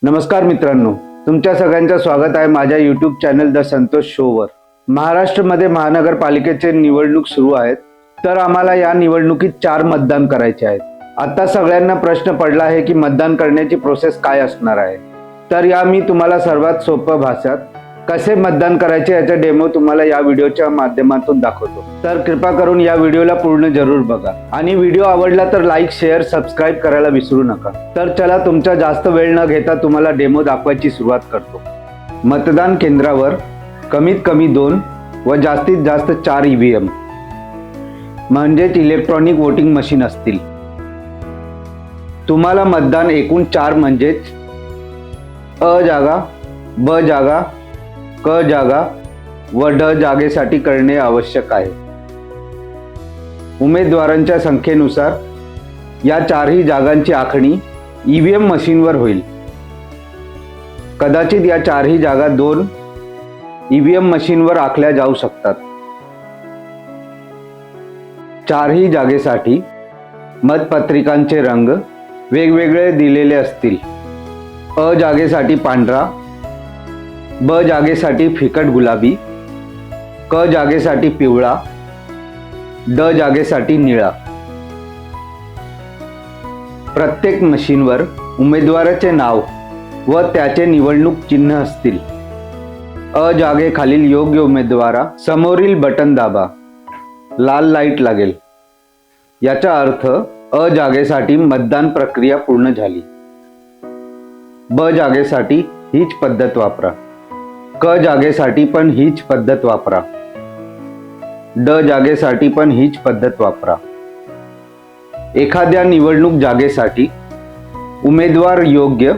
नमस्कार मित्रांनो, तुमच्या सगळ्यांचं स्वागत आहे माझ्या यूट्यूब चॅनल द संतोष शोवर। महाराष्ट्रामध्ये महानगरपालिकेचे निवडणूक सुरू आहेत, तर आम्हाला या निवडणुकीत 4 मतदान करायचे आहेत। आता सगळ्यांना प्रश्न पडला आहे की मतदान करण्याची प्रोसेस काय असणार आहे। तर या मी तुम्हाला सर्वात सोपं भाषेत कसे मतदान करायचे याचा डेमो तुम्हाला या व्हिडिओच्या माध्यमातून दाखवतो। तर कृपा करून या व्हिडिओला पूर्ण जरूर बघा आणि व्हिडिओ आवडला तर लाईक, शेअर, सबस्क्राइब करायला विसरू नका। तर चला तुमचा जास्त वेळ न घेता तुम्हाला डेमो दाखवायची सुरुवात करतो। मतदान केंद्रावर कमीत कमी 2 व जास्तीत जास्त 4 ईव्हीएम म्हणजेच इलेक्ट्रॉनिक वोटिंग मशीन असतील। तुम्हाला मतदान एकूण 4 म्हणजेच अ जागा, ब जागा, क जागा व ड जागेसाठी करणे आवश्यक आहे। उमेदवारांच्या संख्येनुसार या 4ही जागांची आखणी ईव्हीएम मशीनवर होईल। कदाचित या 4ही जागा 2 ईव्हीएम मशीनवर आखल्या जाऊ शकतात। 4ही जागेसाठी मतपत्रिकांचे रंग वेगवेगळे दिलेले असतील। अ जागेसाठी पांढरा, ब जागेसाठी फिकट गुलाबी, क जागेसाठी पिवळा, ड जागेसाठी निळा। प्रत्येक मशीनवर उमेदवाराचे नाव व त्याचे निवडणूक चिन्ह असतील। अ जागेखालील योग्य उमेदवारा समोरील बटन दाबा, लाल लाईट लागेल। याचा अर्थ अ जागेसाठी मतदान प्रक्रिया पूर्ण झाली। ब जागेसाठी हीच पद्धत वापरा। क जागेसाठी पण हीच पद्धत वापरा। ड जागेसाठी पण हीच पद्धत वापरा। एखाद्या निवडणूक जागेसाठी उमेदवार योग्य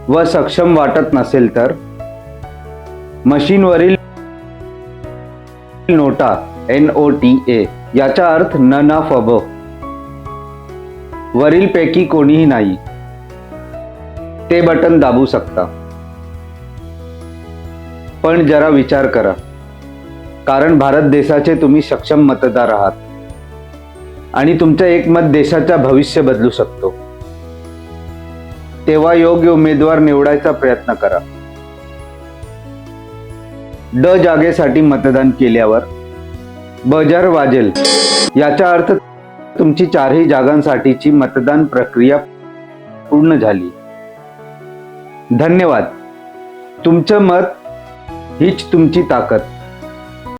व सक्षम वाटत नसेल तर मशीनवरील नोटा NOTA याचा अर्थ नन ऑफ अबव वरीलपैकी कोणीही नाही ते बटन दाबू शकता। पण जरा विचार करा, कारण भारत देशाचे तुम्ही सक्षम मतदार आहात आणि तुमचं एक मत देशाचा भविष्य बदलू शकतो। तेव्हा योग्य उमेदवार निवडायचा प्रयत्न करा। ड जागेसाठी मतदान केल्यावर बजर वाजेल याचा अर्थ तुमची 4ही जागांसाठीची मतदान प्रक्रिया पूर्ण झाली। धन्यवाद। तुमचं मत हीच तुमची ताकद।